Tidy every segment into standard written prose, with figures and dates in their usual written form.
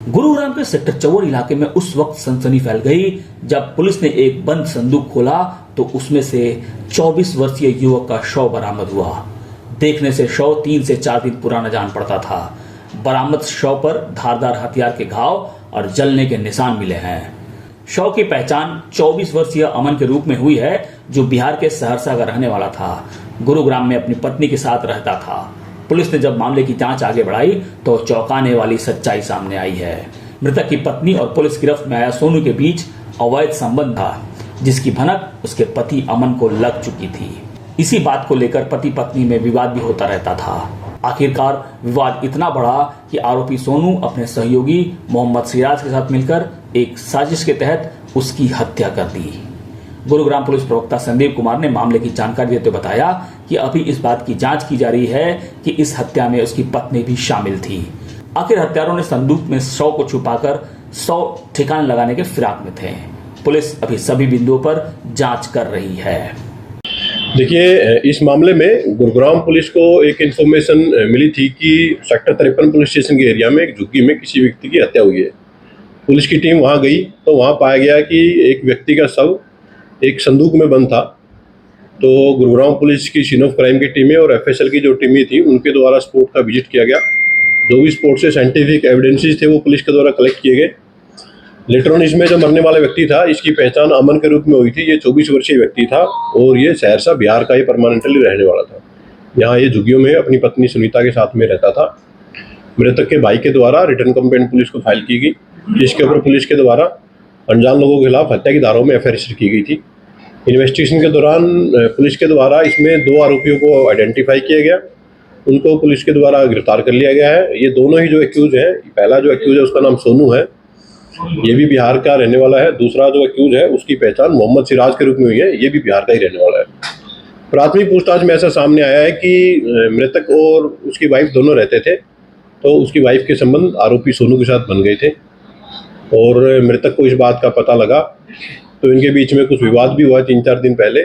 गुरुग्राम के सेक्टर 54 इलाके में उस वक्त सनसनी फैल गई जब पुलिस ने एक बंद संदूक खोला तो उसमें से 24 वर्षीय युवक का शव बरामद हुआ। देखने से शव 3 से 4 दिन पुराना जान पड़ता था। बरामद शव पर धारदार हथियार के घाव और जलने के निशान मिले हैं। शव की पहचान 24 वर्षीय अमन के रूप में हुई है, जो बिहार के सहरसा का रहने वाला था। गुरुग्राम में अपनी पत्नी के साथ रहता था। पुलिस ने जब मामले की जांच आगे बढ़ाई तो चौंकाने वाली सच्चाई सामने आई है। मृतक की पत्नी और पुलिस गिरफ्त में आया सोनू के बीच अवैध संबंध था, जिसकी भनक उसके पति अमन को लग चुकी थी। इसी बात को लेकर पति पत्नी में विवाद भी होता रहता था। आखिरकार विवाद इतना बढ़ा कि आरोपी सोनू अपने सहयोगी मोहम्मद सिराज के साथ मिलकर एक साजिश के तहत उसकी हत्या कर दी। गुरुग्राम पुलिस प्रवक्ता संदीप कुमार ने मामले की जानकारी देते हुए बताया कि अभी इस बात की जांच की जा रही है कि इस हत्या में उसकी पत्नी भी शामिल थी। आखिर हत्यारों ने संदूक में शव को छुपाकर 100 ठिकाने लगाने के फिराक में थे। पुलिस अभी सभी बिंदुओं पर जांच कर रही है। देखिए, इस मामले में गुरुग्राम पुलिस को एक इन्फॉर्मेशन मिली थी कि सेक्टर 53 पुलिस स्टेशन के एरिया में एक झुग्गी में किसी व्यक्ति की हत्या हुई है। पुलिस की टीम वहां गई तो वहां पाया गया कि एक व्यक्ति का शव एक संदूक में बंद था। तो गुरुग्राम पुलिस की सीन ऑफ क्राइम की टीमें और एफएसएल की जो टीमें थी उनके द्वारा स्पॉट का विजिट किया गया। जो भी स्पॉट से साइंटिफिक एविडेंसेस थे वो पुलिस के द्वारा कलेक्ट किए गए। लेटर ऑन इसमें जो मरने वाला व्यक्ति था, इसकी पहचान अमन के रूप में हुई थी। ये 24 वर्षीय व्यक्ति था और ये सहरसा बिहार का ही परमानेंटली रहने वाला था। यहाँ ये झुग्गियों में अपनी पत्नी सुनीता के साथ में रहता था। मृतक के भाई के द्वारा रिटर्न कंप्लेंट पुलिस को फाइल की गई, जिसके ऊपर पुलिस के द्वारा अनजान लोगों के खिलाफ हत्या की धाराओं में एफआईआर रजिस्टर की गई थी। इन्वेस्टिगेशन के दौरान पुलिस के द्वारा इसमें 2 आरोपियों को आइडेंटिफाई किया गया। उनको पुलिस के द्वारा गिरफ्तार कर लिया गया है। ये दोनों ही जो एक्यूज है, पहला जो एक्यूज है उसका नाम सोनू है, ये भी बिहार का रहने वाला है। दूसरा जो एक्यूज है उसकी पहचान मोहम्मद सिराज के रूप में हुई है, ये भी बिहार का ही रहने वाला है। प्राथमिक पूछताछ में ऐसा सामने आया है कि मृतक और उसकी वाइफ दोनों रहते थे, तो उसकी वाइफ के संबंध आरोपी सोनू के साथ बन गए थे और मृतक को इस बात का पता लगा तो इनके बीच में कुछ विवाद भी हुआ 3-4 दिन पहले।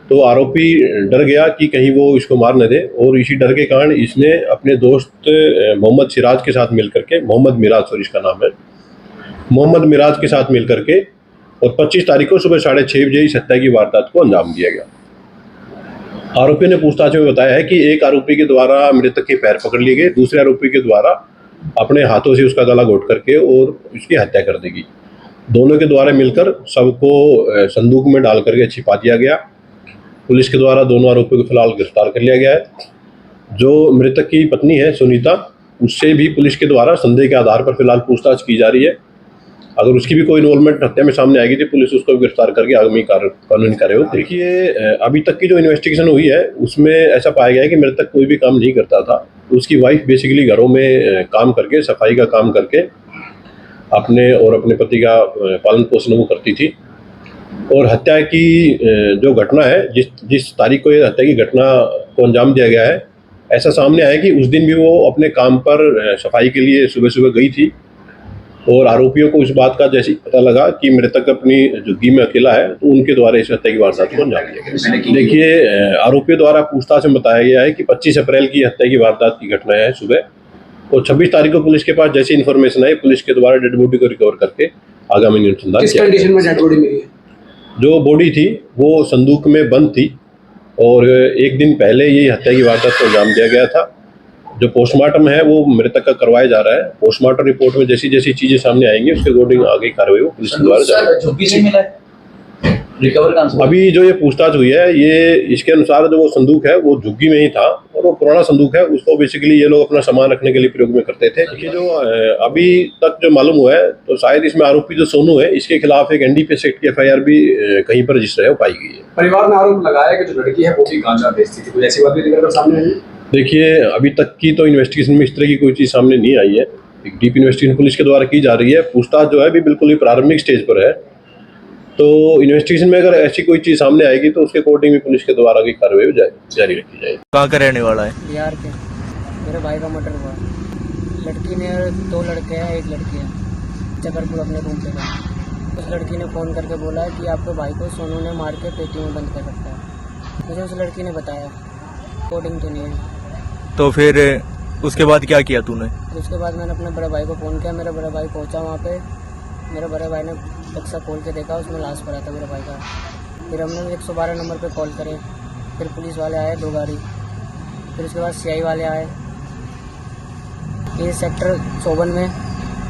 तो आरोपी डर गया कि कहीं वो इसको मार न दे और इसी डर के कारण इसने अपने दोस्त मोहम्मद सिराज के साथ मिलकर के, मोहम्मद मिराज सॉरी इसका नाम है, मोहम्मद मिराज के साथ मिलकर के और 25 तारीख को सुबह 6:30 बजे इस हत्या की वारदात को अंजाम दिया गया। आरोपी ने पूछताछ में बताया है कि एक आरोपी के द्वारा मृतक के पैर पकड़ लिए गए, दूसरे आरोपी के द्वारा अपने हाथों से उसका गला घोट करके और उसकी हत्या कर देगी। दोनों के द्वारा मिलकर सबको संदूक में डाल करके छिपा दिया गया। पुलिस के द्वारा दोनों आरोपियों को फिलहाल गिरफ्तार कर लिया गया है। जो मृतक की पत्नी है सुनीता, उससे भी पुलिस के द्वारा संदेह के आधार पर फिलहाल पूछताछ की जा रही है। अगर उसकी भी कोई इन्वॉल्वमेंट हत्या में सामने आएगी तो पुलिस उसको गिरफ्तार करके आगामी कानूनी कार्रवाई करेगी। देखिए, अभी तक की जो इन्वेस्टिगेशन हुई है उसमें ऐसा पाया गया है कि मृतक कोई भी काम नहीं करता था। उसकी वाइफ बेसिकली घरों में काम करके, सफाई का काम करके अपने और अपने पति का पालन पोषण वो करती थी। और हत्या की जो घटना है, जिस तारीख को ये हत्या की घटना को अंजाम दिया गया है, ऐसा सामने आया कि उस दिन भी वो अपने काम पर सफाई के लिए सुबह सुबह गई थी और आरोपियों को इस बात का जैसे पता लगा कि मृतक अपनी झुग्गी में अकेला है तो उनके द्वारा इस हत्या की वारदात को अंजाम दिया गया। देखिए, आरोपियों द्वारा पूछताछ में बताया गया है कि 25 अप्रैल की हत्या की वारदात की घटना है सुबह और 26 तारीख को पुलिस के पास जैसी इन्फॉर्मेशन आई, पुलिस के द्वारा डेड बॉडी को रिकवर करके आगामी अनुसंधान किस कंडीशन में डेड बॉडी मिली है? जो बॉडी थी वो संदूक में बंद थी और एक दिन पहले ये हत्या की वारदात को अंजाम दिया गया था। जो पोस्टमार्टम है वो मृतक का करवाया जा रहा है। पोस्टमार्टम रिपोर्ट में जैसी जैसी चीजें सामने आएंगी उसके अकॉर्डिंग आगे कार्रवाई पुलिस के द्वारा जाएगी। अभी जो ये पूछताछ हुई है, ये इसके अनुसार जो वो संदूक है वो झुग्गी में ही था और वो पुराना संदूक है, उसको बेसिकली ये लोग अपना सामान रखने के लिए प्रयोग में करते थे। ये जो अभी तक जो मालूम हुआ है तो शायद इसमें आरोपी जो सोनू है, इसके खिलाफ एक एनडीपीएस एक्ट की एफआईआर भी कहीं पर रजिस्टर है वो पाई गई है। परिवार ने आरोप लगाया कि जो लड़की है वो भी गांजा बेचती थी, कोई ऐसी बात भी निकल कर सामने आई? देखिए, अभी तक की तो इन्वेस्टिगेशन में इस तरह की कोई चीज़ सामने नहीं आई है। एक डीप इन्वेस्टिगेशन पुलिस के द्वारा की जा रही है। पूछताछ जो है अभी बिल्कुल ही प्रारंभिक स्टेज पर है, तो इन्वेस्टिगेशन में अगर ऐसी कोई चीज़ सामने आएगी तो उसके अकॉर्डिंग भी पुलिस के द्वारा की कार्रवाई जारी रखी जाएगी। कहाँ का रहने वाला है? बिहार के। मेरे भाई का मर्डर हुआ। लड़की ने 2 लड़के हैं, 1 लड़की है। चकरपुर अपने घूमते थे। उस लड़की ने फ़ोन करके बोला कि आपके भाई को सोनू ने मार के पेटी में बंद कर रखा है। मुझे उस लड़की ने बताया, कोडिंग तो नहीं है। तो फिर उसके बाद क्या किया तूने? फिर उसके बाद मैंने अपने बड़े भाई को फ़ोन किया। मेरा बड़ा भाई पहुंचा वहाँ पे। मेरे बड़े भाई ने बक्सा खोल के देखा, उसमें लाश पड़ा था मेरे भाई का। फिर हमने 112 नंबर पे कॉल करे। फिर पुलिस वाले आए 2 गाड़ी। फिर उसके बाद सीआई वाले आए। ये सेक्टर 54 में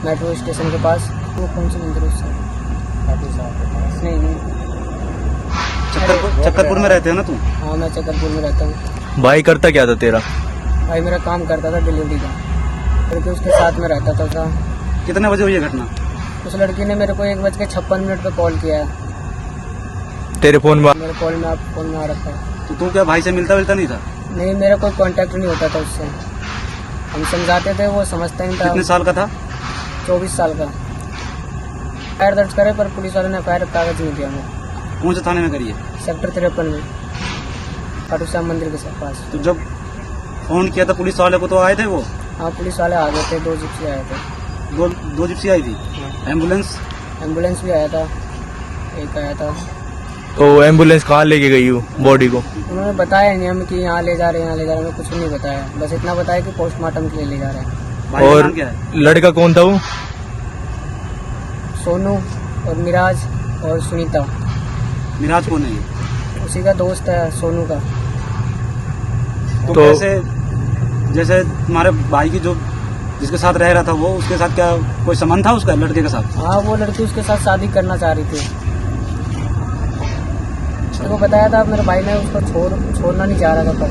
मेट्रो स्टेशन के पास। वो कौन सी मंदिर है उससे? नहीं, चक्करपुर में रहते हो ना तुम? हाँ, मैं चक्करपुर में रहता हूँ। भाई करता क्या था तेरा? भाई मेरा काम करता था डिलीवरी का, लड़की उसके साथ में रहता था। कितने बजे हुई ये घटना? उस लड़की ने मेरे को 1:56 पे कॉल किया है। तेरे फोन में? मेरे फोन में आ रखा है। तो तू क्या भाई से मिलता नहीं था? नहीं, मेरा कोई कांटेक्ट नहीं होता था उससे। हम समझाते थे, वो समझता नहीं था। कितने साल का था? 24 साल का। एफआईआर दर्ज करे पर पुलिस वाले ने एफआईआर कागज नहीं दिया हमें। कौन से थाने में करी है? सेक्टर 53 में, खाटू श्याम मंदिर के पास। तो जब फोन किया था पुलिस वाले को तो आए थे वो? हाँ, पुलिस वाले आ गए थे। 2 जिप्सी आए थे। दो जिप्सी आई थी? एम्बुलेंस भी आया था, एक आया था। तो एम्बुलेंस कहाँ लेके गई वो बॉडी को? उन्होंने बताया नहीं हमें कि यहाँ ले जा रहे हैं, यहाँ ले जा रहे हैं। हमें कुछ नहीं बताया, बस इतना बताया कि पोस्टमार्टम के लिए ले जा रहे हैं। भाई का और नाम क्या है? लड़का कौन था वो? सोनू और मिराज और सुनीता। मिराज कौन है ये? उसी का दोस्त है, सोनू का। तो तो- कैसे, जैसे तुम्हारे भाई की जो जिसके साथ रह रहा था वो, उसके साथ क्या कोई संबंध था उसका लड़के के साथ? हाँ, वो लड़की उसके साथ शादी करना चाह रही थी। मेरे को बताया था, मेरे भाई ने उसको छोड़ना नहीं चाह रहा था। पर